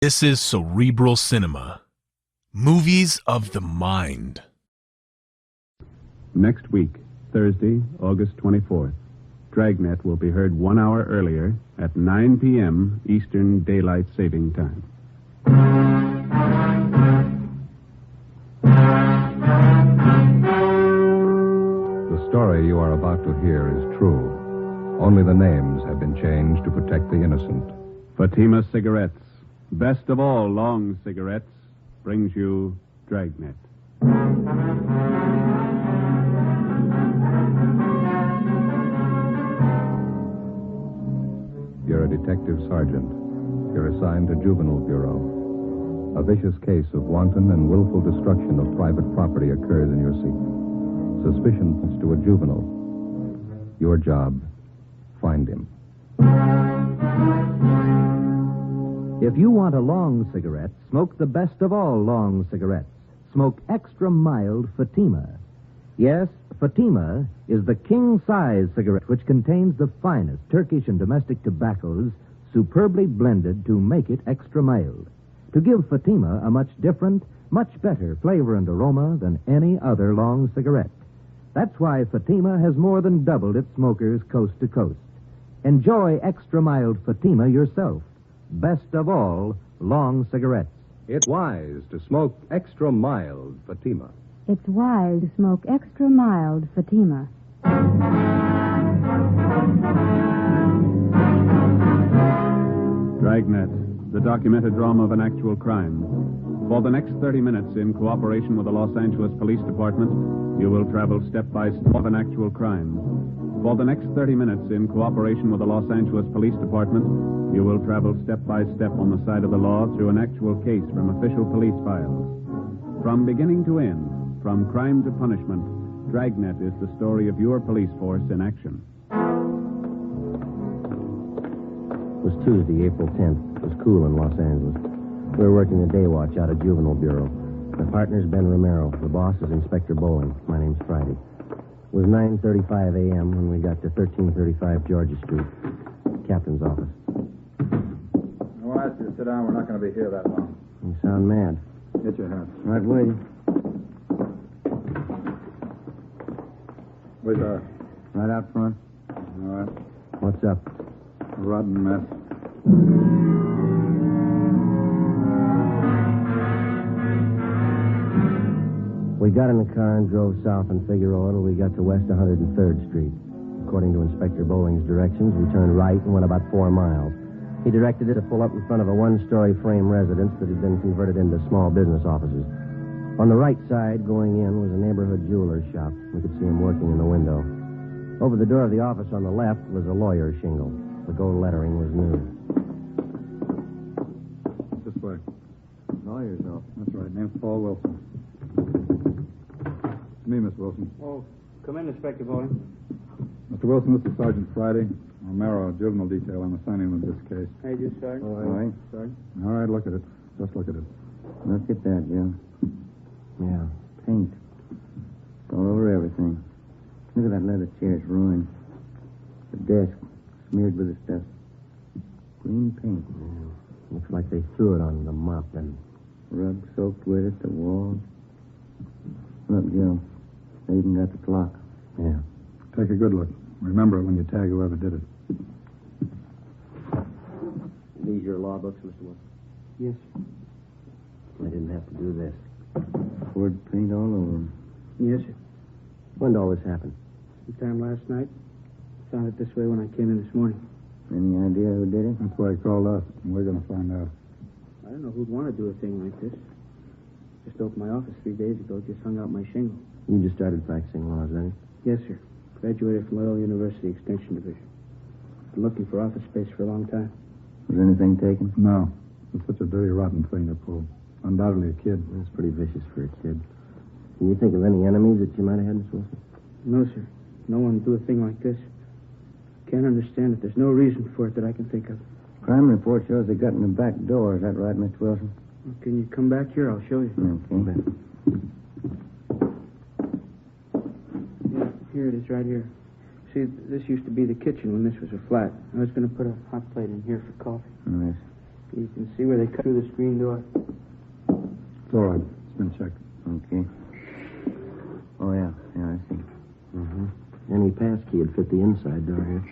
This is Cerebral Cinema. Movies of the mind. Next week, Thursday, August 24th, Dragnet will be heard 1 hour earlier at 9 p.m. Eastern Daylight Saving Time. The story you are about to hear is true. Only the names have been changed to protect the innocent. Fatima Cigarettes, best of all long cigarettes, brings you Dragnet. You're a detective sergeant. You're assigned to Juvenile Bureau. A vicious case of wanton and willful destruction of private property occurs in your seat. Suspicion points to a juvenile. Your job, find him. If you want a long cigarette, smoke the best of all long cigarettes. Smoke extra mild Fatima. Yes, Fatima is the king-size cigarette which contains the finest Turkish and domestic tobaccos superbly blended to make it extra mild, to give Fatima a much different, much better flavor and aroma than any other long cigarette. That's why Fatima has more than doubled its smokers coast to coast. Enjoy extra mild Fatima yourself. Best of all, long cigarettes. It's wise to smoke extra mild Fatima. It's wise to smoke extra mild Fatima. Dragnet, the documented drama of an actual crime. For the next 30 minutes, in cooperation with the Los Angeles Police Department, you will travel step by step of an actual crime. For the next 30 minutes, in cooperation with the Los Angeles Police Department, you will travel step by step on the side of the law through an actual case from official police files. From beginning to end, from crime to punishment, Dragnet is the story of your police force in action. It was Tuesday, April 10th. It was cool in Los Angeles. We were working the day watch out of Juvenile Bureau. My partner's Ben Romero. The boss is Inspector Bowling. My name's Friday. It was 9:35 a.m. when we got to 1335 Georgia Street. Captain's office. I'll ask you to sit down. We're not going to be here that long. You sound mad. Get your hat. Right with you. Where's our... Right out front. All right. What's up? A rotten mess. We got in the car and drove south in Figueroa till we got to West 103rd Street. According to Inspector Bowling's directions, we turned right and went about 4 miles. He directed it to pull up in front of a one-story frame residence that had been converted into small business offices. On the right side, going in, was a neighborhood jeweler's shop. We could see him working in the window. Over the door of the office on the left was a lawyer's shingle. The gold lettering was new. This way. Lawyer's office. That's right. Name's Paul Wilson. It's me, Miss Wilson. Oh, come in, Inspector Bowling. Mr. Wilson, this is Sergeant Friday. Romero, juvenile detail. I'm assigning him to this case. How you do, Sergeant? All right. Sergeant? All right, look at it. Just look at it. Look at that, Joe. Yeah, paint. It's all over everything. Look at that leather chair. It's ruined. The desk smeared with the stuff. Green paint. Yeah. Looks like they threw it on the mop and... Rug soaked with it, the walls. Look, Joe. They even got the clock. Yeah. Take a good look. Remember it when you tag whoever did it. These your law books, Mr. Wilson? Yes, sir. I didn't have to do this. Poured paint all over them. Yes, sir. When did all this happen? Sometime last night. Found it this way when I came in this morning. Any idea who did it? That's why he called us, and we're going to find out. I don't know who'd want to do a thing like this. Just opened my office 3 days ago. Just hung out my shingle. You just started practicing law, is that it? Yes, sir. Graduated from Loyola University Extension Division. Been looking for office space for a long time. Was anything taken? No. It's such a dirty, rotten thing to pull. Undoubtedly a kid. That's pretty vicious for a kid. Can you think of any enemies that you might have had, Miss Wilson? No, sir. No one would do a thing like this. Can't understand it. There's no reason for it that I can think of. Crime report shows they got in the back door. Is that right, Mr. Wilson? Well, can you come back here? I'll show you. Okay. Yeah, here it is, right here. See, this used to be the kitchen when this was a flat. I was going to put a hot plate in here for coffee. Yes. You can see where they cut through the screen door. It's all right. It's been checked. Okay. Oh, yeah. Yeah, I see. Mm-hmm. Any pass key would fit the inside door here.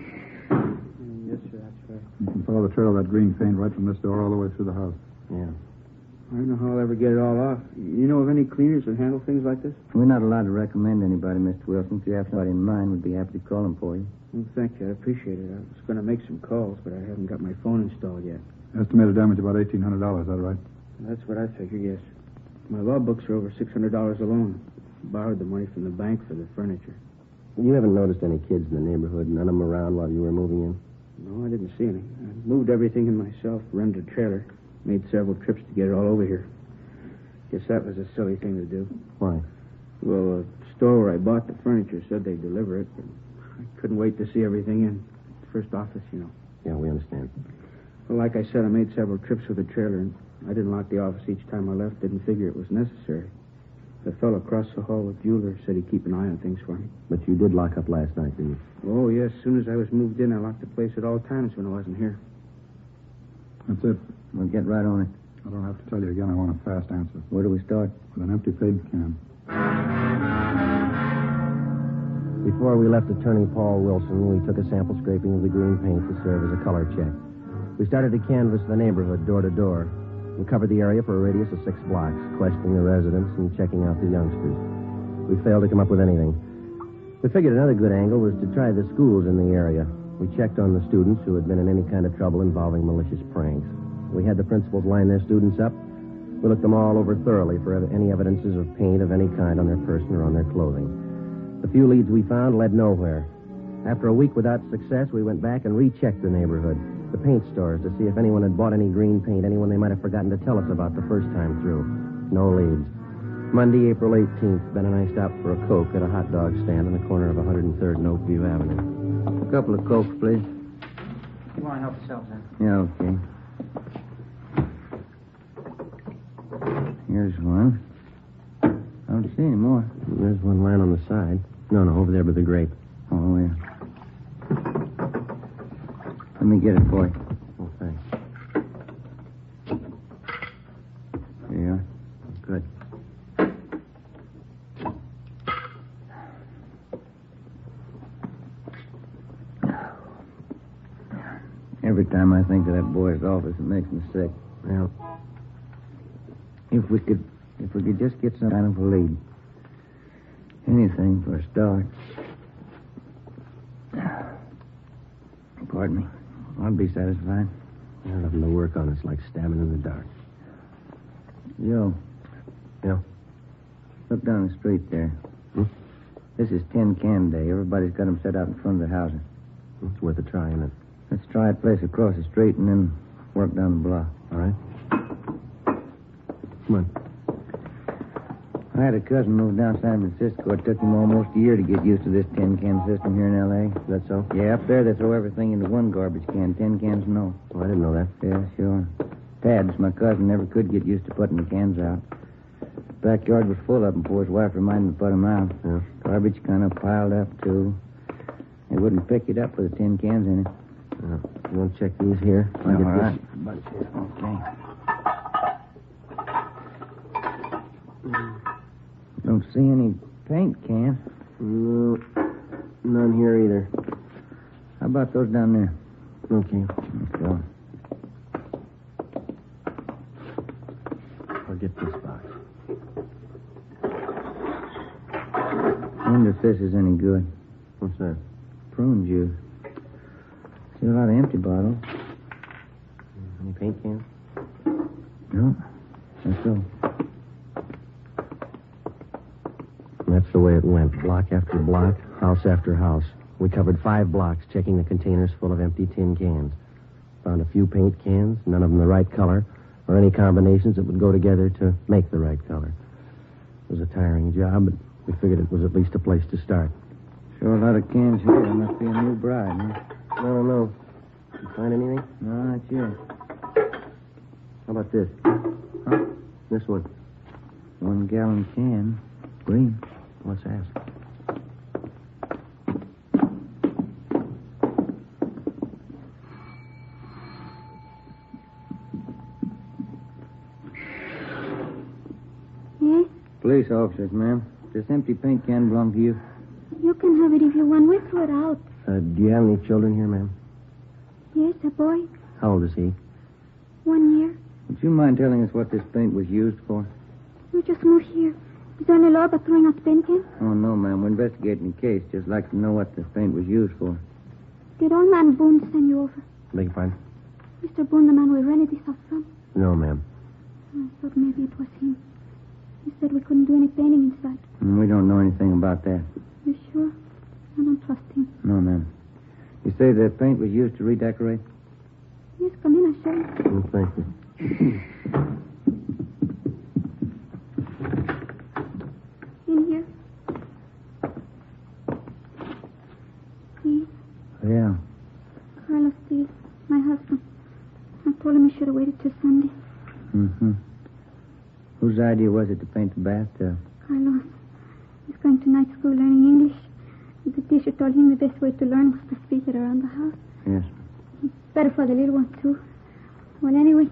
Yes, sir, that's right. You can follow the trail of that green paint right from this door all the way through the house. Yeah. I don't know how I'll ever get it all off. You know of any cleaners that handle things like this? We're not allowed to recommend anybody, Mr. Wilson. If you have somebody in mind, we'd be happy to call them for you. Well, thank you. I appreciate it. I was going to make some calls, but I haven't got my phone installed yet. Estimated damage about $1,800, is that right? That's what I figure, yes. My law books are over $600 alone. Borrowed the money from the bank for the furniture. You haven't noticed any kids in the neighborhood, none of them around while you were moving in? No, I didn't see any. I moved everything in myself, rented a trailer, made several trips to get it all over here. Guess that was a silly thing to do. Why? Well, the store where I bought the furniture said they'd deliver it, but I couldn't wait to see everything in. First office, you know. Yeah, we understand. Well, like I said, I made several trips with the trailer, and I didn't lock the office each time I left. Didn't figure it was necessary. The fellow across the hall with jeweler said he'd keep an eye on things for me. But you did lock up last night, didn't you? Oh, yes. As soon as I was moved in, I locked the place at all times when I wasn't here. That's it. We'll get right on it. I don't have to tell you again. I want a fast answer. Where do we start? With an empty paint can. Before we left Attorney Paul Wilson, we took a sample scraping of the green paint to serve as a color check. We started to canvass the neighborhood door to door. We covered the area for a radius of 6 blocks, questioning the residents and checking out the youngsters. We failed to come up with anything. We figured another good angle was to try the schools in the area. We checked on the students who had been in any kind of trouble involving malicious pranks. We had the principals line their students up. We looked them all over thoroughly for any evidences of paint of any kind on their person or on their clothing. The few leads we found led nowhere. After a week without success, we went back and rechecked the neighborhood, the paint stores, to see if anyone had bought any green paint, anyone they might have forgotten to tell us about the first time through. No leads. Monday, April 18th, Ben and I stopped for a Coke at a hot dog stand on the corner of 103rd and Oakview Avenue. A couple of Cokes, please. You want to help yourself, then? Yeah, okay. Here's one. I don't see any more. There's one lying on the side. No, over there by the grape. Oh, yeah. Let me get it for you. Oh, thanks. There you are. Good. Every time I think of that boy's office, it makes me sick. Well, If we could just get some kind of a lead. Anything for a start. Pardon me. I'll be satisfied. nothing to work on. It's like stabbing in the dark. Joe. Yeah? Look down the street there. Hmm? This is tin can day. Everybody's got them set out in front of the houses. It's worth a try, isn't it? Let's try a place across the street and then work down the block. All right. Come on. I had a cousin move down San Francisco. It took him almost a year to get used to this tin can system here in L.A. Is that so? Yeah, up there they throw everything into one garbage can. Tin cans, no. Oh, I didn't know that. Yeah, sure. Tads, my cousin, never could get used to putting the cans out. Backyard was full of them before his wife reminded him to put them out. Yeah. Garbage kind of piled up, too. They wouldn't pick it up with the tin cans in it. You want to check these here? All I'll get right. this bunch here. Okay. Don't see any paint cans. No, none here either. How about those down there? Okay. Let's go. I'll get this box. I wonder if this is any good. What's that? Prune juice. See a lot of empty bottles. Any paint cans? No. Let's go. That's the way it went. Block after block, house after house. We covered 5 blocks, checking the containers full of empty tin cans. Found a few paint cans, none of them the right color, or any combinations that would go together to make the right color. It was a tiring job, but we figured it was at least a place to start. Sure a lot of cans here. There must be a new bride, huh? I don't know. Did you find anything? No, not yet. How about this? Huh? This one. 1 gallon can. Green. Let's ask. Police officers, ma'am. This empty paint can belong to you. You can have it if you want. We threw it out. Do you have any children here, ma'am? Yes, a boy. How old is he? 1 year. Would you mind telling us what this paint was used for? We just moved here. Is there any law about throwing out paint cans? Oh, no, ma'am. We're investigating the case. Just like to know what this paint was used for. Did old man Boone send you over? Beg your pardon? Mr. Boone, the man we rented this house from? No, ma'am. I thought maybe it was him. He said we couldn't do any painting inside. We don't know anything about that. You sure? I don't trust him. No, ma'am. You say the paint was used to redecorate? Yes, come in, I'll show you. Oh, thank you. In here. Please. Yeah. Carlos, please. My husband. I told him he should have waited till Sunday. Mm-hmm. Whose idea was it to paint the bathtub? Carlos. He's going to night school learning English. The teacher told him the best way to learn was to speak it around the house. Yes. Better for the little one, too. Well, anyway,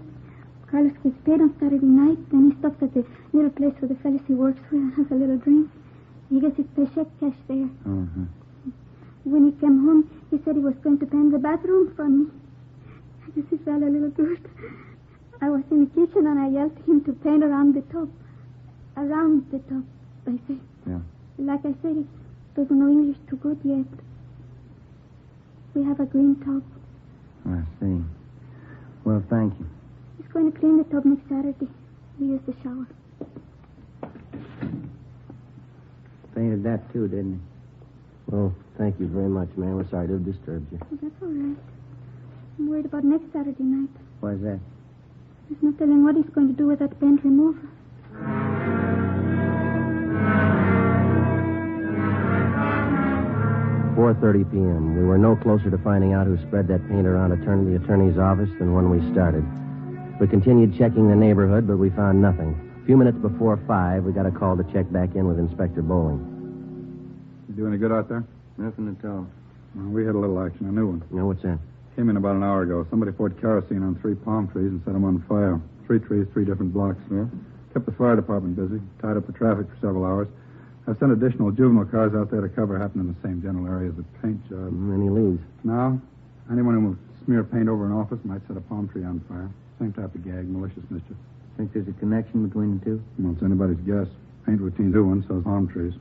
Carlos gets paid on Saturday night, then he stops at the little place where the fellas he works with and has a little drink. He gets his paycheck cash there. Mm-hmm. When he came home, he said he was going to paint the bathroom for me. I guess he felt a little good. I was in the kitchen and I yelled to him to paint around the top. Around the top, I said. Yeah. Like I said, he doesn't know English too good yet. We have a green tub. I see. Well, thank you. He's going to clean the tub next Saturday. We use the shower. Painted that, too, didn't he? Well, thank you very much, ma'am. We're sorry to have disturbed you. Oh, that's all right. I'm worried about next Saturday night. Why's that? There's no telling what he's going to do with that paint remover. 4:30 p.m. We were no closer to finding out who spread that paint around the attorney's office than when we started. We continued checking the neighborhood, but we found nothing. A few minutes before 5, we got a call to check back in with Inspector Bowling. You do any good out there? Nothing at all. Well, we had a little action, a new one. No, what's that? Came in about an hour ago. Somebody poured kerosene on 3 palm trees and set them on fire. 3 trees, 3 different blocks. Yeah. Kept the fire department busy. Tied up the traffic for several hours. I've sent additional juvenile cars out there to cover happened in the same general area as the paint job. Any leads? Now, anyone who will smear paint over an office might set a palm tree on fire. Same type of gag, malicious mischief. Think there's a connection between the two? Well, it's anybody's guess. Paint routine's one, so's palm trees.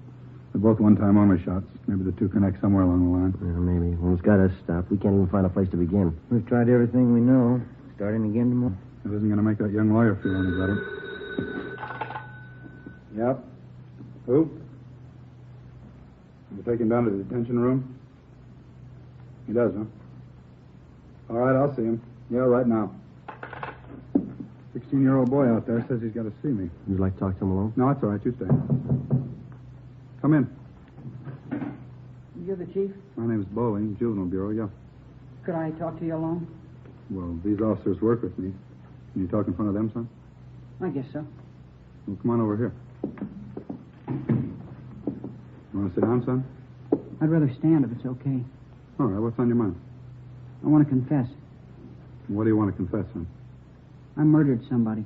They're both one-time only shots. Maybe the two connect somewhere along the line. Yeah, maybe. Well, it's got us stopped. We can't even find a place to begin. We've tried everything we know. Starting again tomorrow. It isn't going to make that young lawyer feel any better. Yep. Who? You take him down to the detention room? He does, huh? All right, I'll see him. Yeah, right now. 16-year-old boy out there says he's got to see me. You'd like to talk to him alone? No, that's all right. You stay. Come in. You're the chief? My name's Bowling, Juvenile Bureau, yeah. Could I talk to you alone? Well, these officers work with me. Can you talk in front of them, son? I guess so. Well, come on over here. You want to sit down, son? I'd rather stand if it's okay. All right, what's on your mind? I want to confess. What do you want to confess, son? I murdered somebody.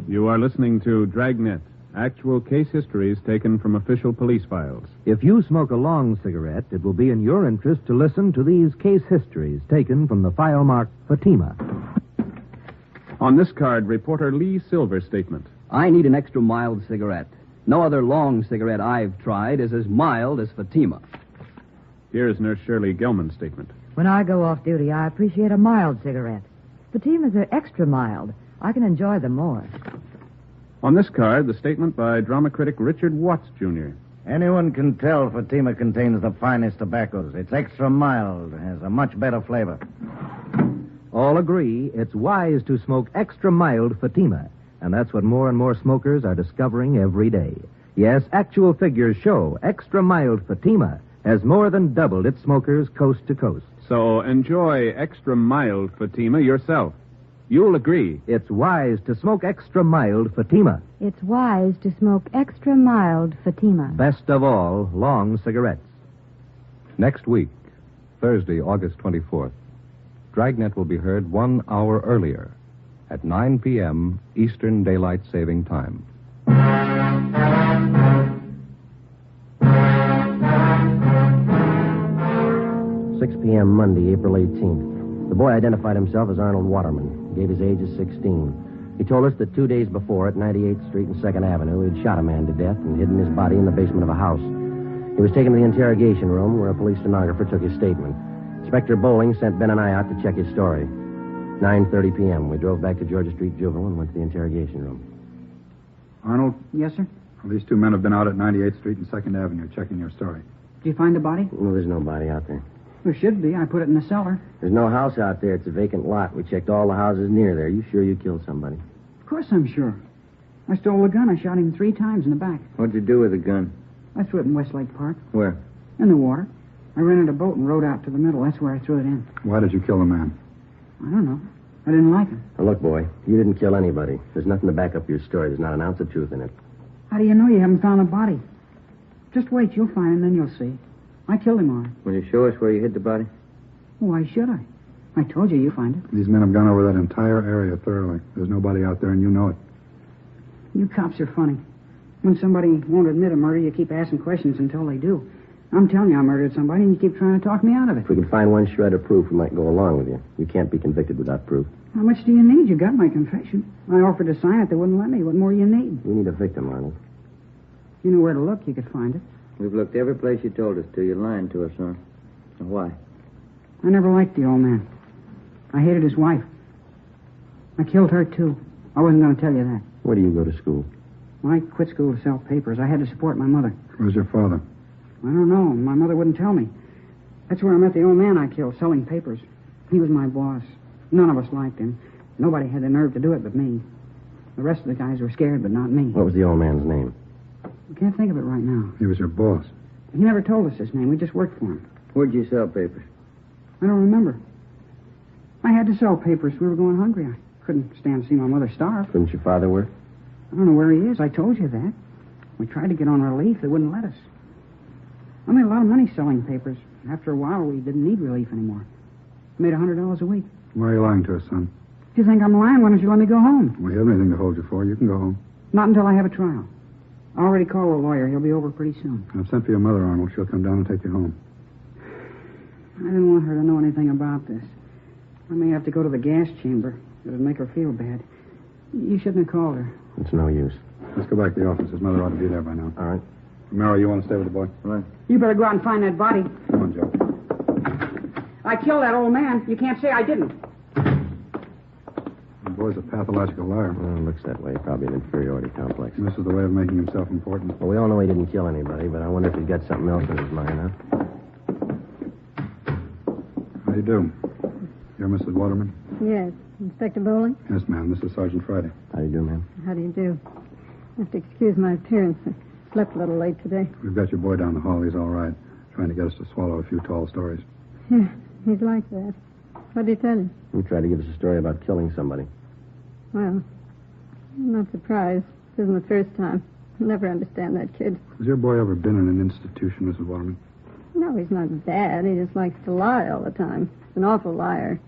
You are listening to Dragnet, actual case histories taken from official police files. If you smoke a long cigarette, it will be in your interest to listen to these case histories taken from the file marked Fatima. On this card, reporter Lee Silver's statement. I need an extra mild cigarette. No other long cigarette I've tried is as mild as Fatima. Here is Nurse Shirley Gelman's statement. When I go off duty, I appreciate a mild cigarette. Fatimas are extra mild. I can enjoy them more. On this card, the statement by drama critic Richard Watts, Jr. Anyone can tell Fatima contains the finest tobaccos. It's extra mild, has a much better flavor. All agree it's wise to smoke extra mild Fatima, and that's what more and more smokers are discovering every day. Yes, actual figures show extra mild Fatima has more than doubled its smokers coast to coast. So enjoy extra mild Fatima yourself. You'll agree. It's wise to smoke extra mild Fatima. It's wise to smoke extra mild Fatima. Best of all, long cigarettes. Next week, Thursday, August 24th. Dragnet will be heard 1 hour earlier at 9 p.m. Eastern Daylight Saving Time. 6 p.m. Monday, April 18th. The boy identified himself as Arnold Waterman. He gave his age as 16. He told us that 2 days before, at 98th Street and 2nd Avenue, he'd shot a man to death and hidden his body in the basement of a house. He was taken to the interrogation room where a police stenographer took his statement. Inspector Bowling sent Ben and I out to check his story. 9:30 p.m. We drove back to Georgia Street Juvenile and went to the interrogation room. Arnold? Yes, sir? Well, these two men have been out at 98th Street and 2nd Avenue checking your story. Did you find the body? No, there's no body out there. There should be. I put it in the cellar. There's no house out there. It's a vacant lot. We checked all the houses near there. You sure you killed somebody? Of course I'm sure. I stole the gun. I shot him 3 times in the back. What'd you do with the gun? I threw it in Westlake Park. Where? In the water. I rented a boat and rowed out to the middle. That's where I threw it in. Why did you kill the man? I don't know. I didn't like him. Now, look, boy, you didn't kill anybody. There's nothing to back up your story. There's not an ounce of truth in it. How do you know you haven't found the body? Just wait. You'll find him, then you'll see. I killed him, all right. Will you show us where you hid the body? Why should I? I told you find it. These men have gone over that entire area thoroughly. There's nobody out there, and you know it. You cops are funny. When somebody won't admit a murder, you keep asking questions until they do. I'm telling you I murdered somebody, and you keep trying to talk me out of it. If we can find one shred of proof, we might go along with you. You can't be convicted without proof. How much do you need? You got my confession. I offered to sign it. They wouldn't let me. What more do you need? We need a victim, Arnold. If you knew where to look, you could find it. We've looked every place you told us to. You're lying to us, huh? Why? I never liked the old man. I hated his wife. I killed her, too. I wasn't going to tell you that. Where do you go to school? Well, I quit school to sell papers. I had to support my mother. Where's your father? I don't know. My mother wouldn't tell me. That's where I met the old man I killed, selling papers. He was my boss. None of us liked him. Nobody had the nerve to do it but me. The rest of the guys were scared, but not me. What was the old man's name? I can't think of it right now. He was your boss. He never told us his name. We just worked for him. Where'd you sell papers? I don't remember. I had to sell papers. We were going hungry. I couldn't stand to see my mother starve. Couldn't your father work? I don't know where he is. I told you that. We tried to get on relief. They wouldn't let us. I made a lot of money selling papers. After a while, we didn't need relief anymore. I made $100 a week. Why are you lying to us, son? If you think I'm lying, why don't you let me go home? We haven't anything to hold you for. You can go home. Not until I have a trial. I already called a lawyer. He'll be over pretty soon. I've sent for your mother, Arnold. She'll come down and take you home. I didn't want her to know anything about this. I may have to go to the gas chamber. It'd make her feel bad. You shouldn't have called her. It's no use. Let's go back to the office. His mother ought to be there by now. All right. Romero, you want to stay with the boy? All right. You better go out and find that body. Come on, Joe. I killed that old man. You can't say I didn't. The boy's a pathological liar. Well, it looks that way. Probably an inferiority complex. This is the way of making himself important. Well, we all know he didn't kill anybody, but I wonder if he's got something else in his mind, huh? How do you do? You're Mrs. Waterman? Yes. Inspector Bowling? Yes, ma'am. This is Sergeant Friday. How do you do, ma'am? How do you do? You have to excuse my appearance. I slept a little late today. We've got your boy down the hall. He's all right. Trying to get us to swallow a few tall stories. Yeah, he's like that. What did he tell you? He tried to give us a story about killing somebody. Well, I'm not surprised. This isn't the first time. I'll never understand that kid. Has your boy ever been in an institution, Mrs. Waterman? No, he's not bad. He just likes to lie all the time. He's an awful liar.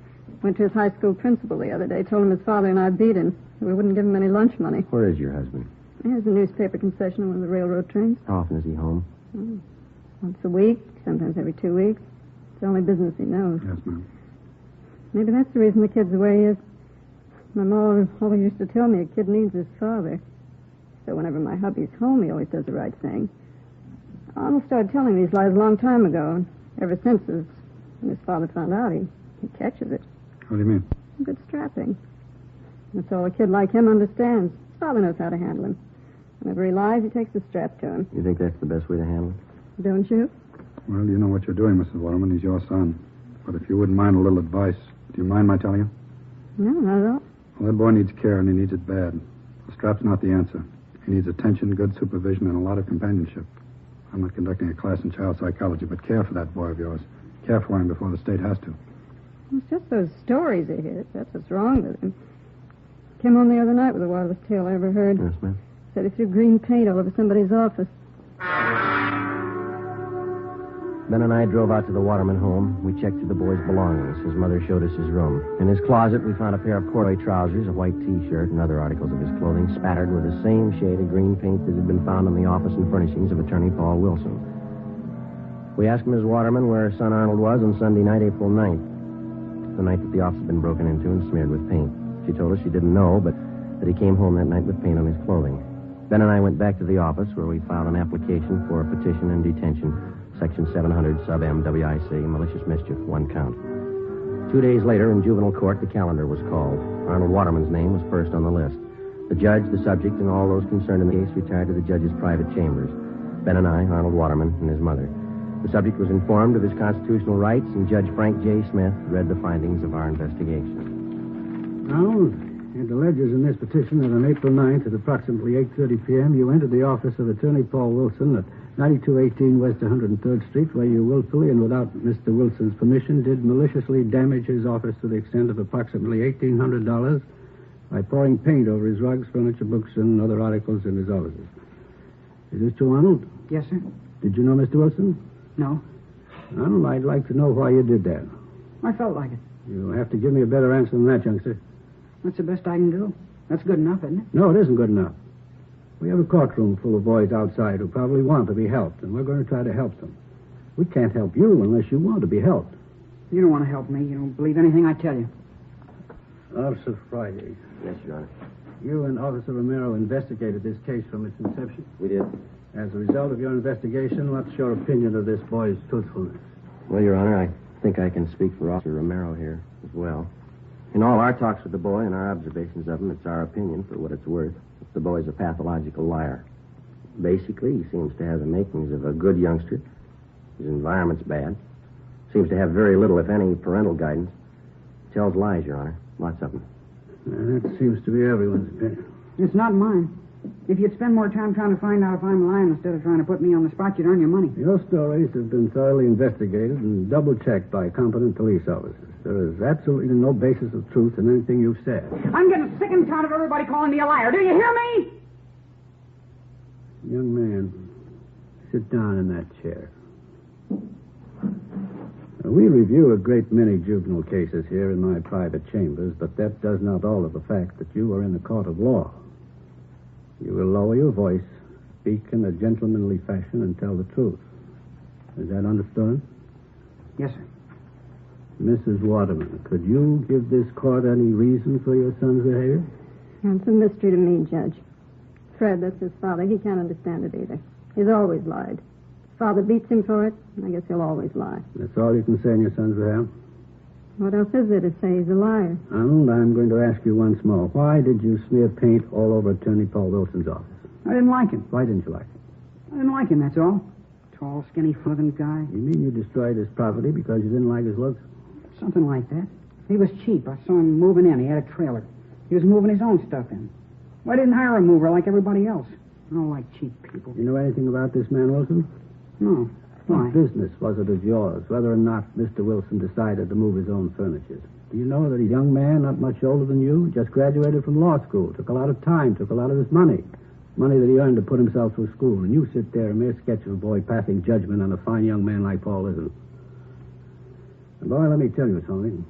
Went to his high school principal the other day, told him his father and I beat him. We wouldn't give him any lunch money. Where is your husband? He has a newspaper concession on one of the railroad trains. How often is he home? Once a week, sometimes every 2 weeks. It's the only business he knows. Yes, ma'am. Maybe that's the reason the kid's the way he is. My mom always used to tell me a kid needs his father. So whenever my hubby's home, he always does the right thing. Arnold started telling these lies a long time ago, and ever since, when his father found out, he catches it. What do you mean? Good strapping. That's all a kid like him understands. His father knows how to handle him. Whenever he lies, he takes the strap to him. You think that's the best way to handle it? Don't you? Well, you know what you're doing, Mrs. Waterman. He's your son. But if you wouldn't mind a little advice, do you mind my telling you? No, not at all. Well, that boy needs care, and he needs it bad. The strap's not the answer. He needs attention, good supervision, and a lot of companionship. I'm not conducting a class in child psychology, but care for that boy of yours. Care for him before the state has to. It's just those stories he hears. That's what's wrong with him. Came home the other night with the wildest tale I ever heard. Yes, ma'am. Said he threw green paint all over somebody's office. Ben and I drove out to the Waterman home. We checked through the boy's belongings. His mother showed us his room. In his closet, we found a pair of corduroy trousers, a white T-shirt, and other articles of his clothing spattered with the same shade of green paint that had been found in the office and furnishings of Attorney Paul Wilson. We asked Ms. Waterman where her son Arnold was on Sunday night, April 9th, the night that the office had been broken into and smeared with paint. She told us she didn't know, but that he came home that night with paint on his clothing. Ben and I went back to the office where we filed an application for a petition and detention, Section 700, sub M, WIC, malicious mischief, 1 count. 2 days later, in juvenile court, the calendar was called. Arnold Waterman's name was first on the list. The judge, the subject, and all those concerned in the case retired to the judge's private chambers. Ben and I, Arnold Waterman, and his mother. The subject was informed of his constitutional rights, and Judge Frank J. Smith read the findings of our investigation. Arnold, it alleges in this petition that on April 9th at approximately 8:30 p.m., you entered the office of Attorney Paul Wilson at 9218 West 103rd Street, where you willfully and without Mr. Wilson's permission did maliciously damage his office to the extent of approximately $1,800 by pouring paint over his rugs, furniture, books, and other articles in his offices. Is this true, Arnold? Yes, sir. Did you know Mr. Wilson? No. Arnold, I'd like to know why you did that. I felt like it. You'll have to give me a better answer than that, youngster. That's the best I can do. That's good enough, isn't it? No, it isn't good enough. We have a courtroom full of boys outside who probably want to be helped, and we're going to try to help them. We can't help you unless you want to be helped. You don't want to help me. You don't believe anything I tell you. Officer Friday. Yes, Your Honor. You and Officer Romero investigated this case from its inception. We did. As a result of your investigation, what's your opinion of this boy's truthfulness? Well, Your Honor, I think I can speak for Officer Romero here as well. In all our talks with the boy and our observations of him, it's our opinion, for what it's worth, that the boy's a pathological liar. Basically, he seems to have the makings of a good youngster. His environment's bad. Seems to have very little, if any, parental guidance. Tells lies, Your Honor. Lots of them. That seems to be everyone's opinion. It's not mine. If you'd spend more time trying to find out if I'm lying instead of trying to put me on the spot, you'd earn your money. Your stories have been thoroughly investigated and double-checked by competent police officers. There is absolutely no basis of truth in anything you've said. I'm getting sick and tired of everybody calling me a liar. Do you hear me? Young man, sit down in that chair. We review a great many juvenile cases here in my private chambers, but that does not alter the fact that you are in the court of law. You will lower your voice, speak in a gentlemanly fashion, and tell the truth. Is that understood? Yes, sir. Mrs. Waterman, could you give this court any reason for your son's behavior? It's a mystery to me, Judge. Fred, that's his father. He can't understand it either. He's always lied. His father beats him for it, and I guess he'll always lie. That's all you can say on your son's behalf? What else is there to say? He's a liar. Arnold, I'm going to ask you once more. Why did you smear paint all over Attorney Paul Wilson's office? I didn't like him. Why didn't you like him? I didn't like him, that's all. Tall, skinny, flippant guy. You mean you destroyed his property because you didn't like his looks? Something like that. He was cheap. I saw him moving in. He had a trailer. He was moving his own stuff in. Why didn't I hire a mover like everybody else? I don't like cheap people. You know anything about this man, Wilson? No. Why? What business was it of yours, whether or not Mr. Wilson decided to move his own furniture? Do you know that a young man, not much older than you, just graduated from law school, took a lot of time, took a lot of his money that he earned to put himself through school, and you sit there, a mere sketch of a boy passing judgment on a fine young man like Paul Wilson. And boy, let me tell you something.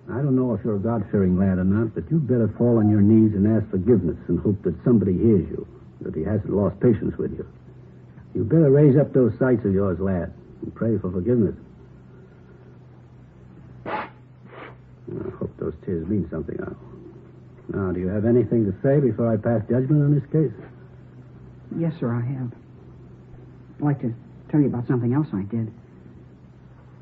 I don't know if you're a God-fearing lad or not, but you'd better fall on your knees and ask forgiveness and hope that somebody hears you, that he hasn't lost patience with you. You better raise up those sights of yours, lad, and pray for forgiveness. I hope those tears mean something now. Now, do you have anything to say before I pass judgment on this case? Yes, sir, I have. I'd like to tell you about something else I did.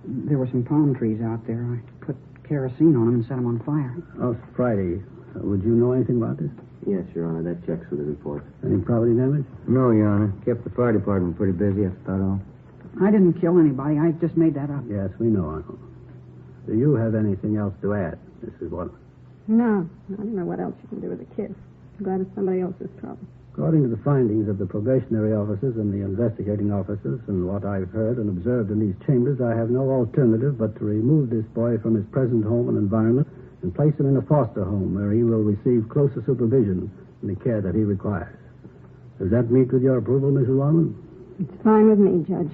There were some palm trees out there. I put kerosene on them and set them on fire. Oh, Friday. Would you know anything about this? Yes, Your Honor. That checks for the report. Any property damage? No, Your Honor. Kept the fire department pretty busy. That's about all. I didn't kill anybody. I just made that up. Yes, we know, Arnold. Do you have anything else to add, Mrs. Waterman? No. I don't know what else you can do with a kid. I'm glad it's somebody else's problem. According to the findings of the probationary officers and the investigating officers and what I've heard and observed in these chambers, I have no alternative but to remove this boy from his present home and environment and place him in a foster home where he will receive closer supervision and the care that he requires. Does that meet with your approval, Mrs. Waterman? It's fine with me, Judge.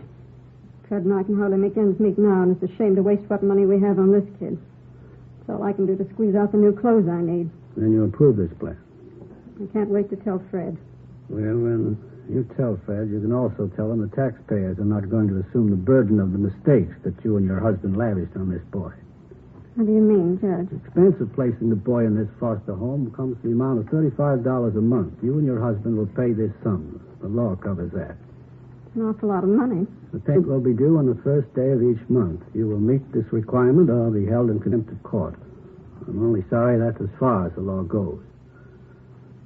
Fred and I can hardly make ends meet now, and it's a shame to waste what money we have on this kid. It's all I can do to squeeze out the new clothes I need. Then you approve this plan. I can't wait to tell Fred. Well, when you tell Fred, you can also tell him the taxpayers are not going to assume the burden of the mistakes that you and your husband lavished on this boy. What do you mean, Judge? The expense of placing the boy in this foster home comes to the amount of $35 a month. You and your husband will pay this sum. The law covers that. It's an awful lot of money. The payment will be due on the first day of each month. You will meet this requirement or be held in contempt of court. I'm only sorry that's as far as the law goes.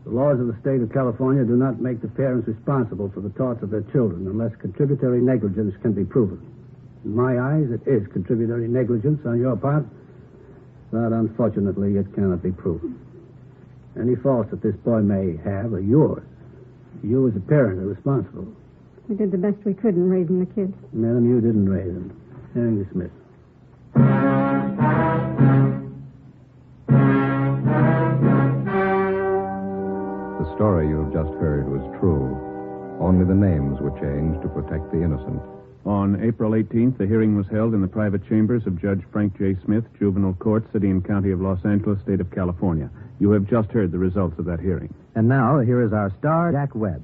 The laws of the state of California do not make the parents responsible for the torts of their children unless contributory negligence can be proven. In my eyes, it is contributory negligence on your part, but unfortunately, it cannot be proven. Any faults that this boy may have are yours. You as a parent are responsible. We did the best we could in raising the kid. Madam, you didn't raise him. Hearing dismissed. The story you have just heard was true. Only the names were changed to protect the innocent. On April 18th, the hearing was held in the private chambers of Judge Frank J. Smith, Juvenile Court, City and County of Los Angeles, State of California. You have just heard the results of that hearing. And now, here is our star, Jack Webb.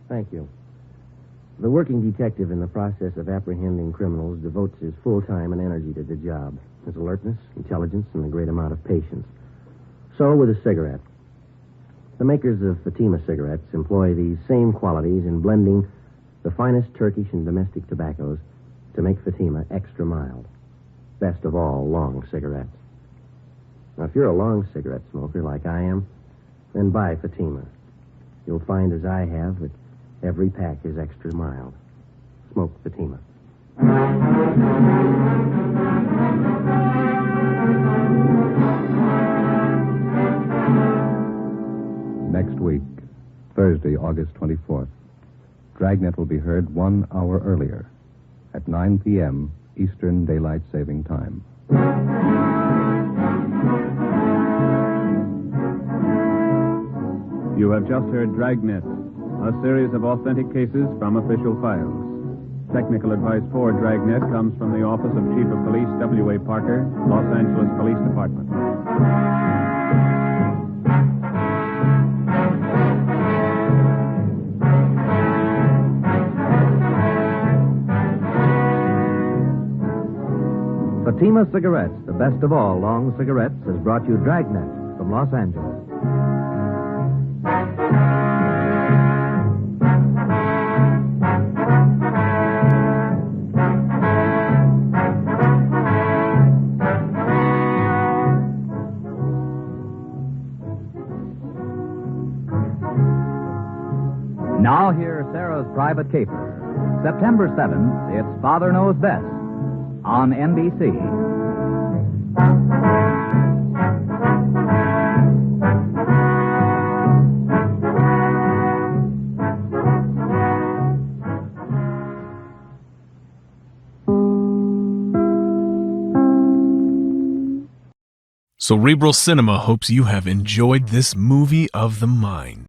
Thank you. The working detective in the process of apprehending criminals devotes his full time and energy to the job. His alertness, intelligence, and a great amount of patience. So with a cigarette. The makers of Fatima cigarettes employ these same qualities in blending the finest Turkish and domestic tobaccos to make Fatima extra mild. Best of all, long cigarettes. Now, if you're a long cigarette smoker like I am, then buy Fatima. You'll find, as I have, that every pack is extra mild. Smoke Fatima. Next week, Thursday, August 24th, Dragnet will be heard 1 hour earlier at 9 p.m. Eastern Daylight Saving Time. You have just heard Dragnet, a series of authentic cases from official files. Technical advice for Dragnet comes from the Office of Chief of Police W.A. Parker, Los Angeles Police Department. Fatima Cigarettes, the best of all long cigarettes, has brought you Dragnet from Los Angeles. Now hear Sarah's Private Caper. September 7th, it's Father Knows Best on NBC. Cerebral Cinema hopes you have enjoyed this movie of the mind.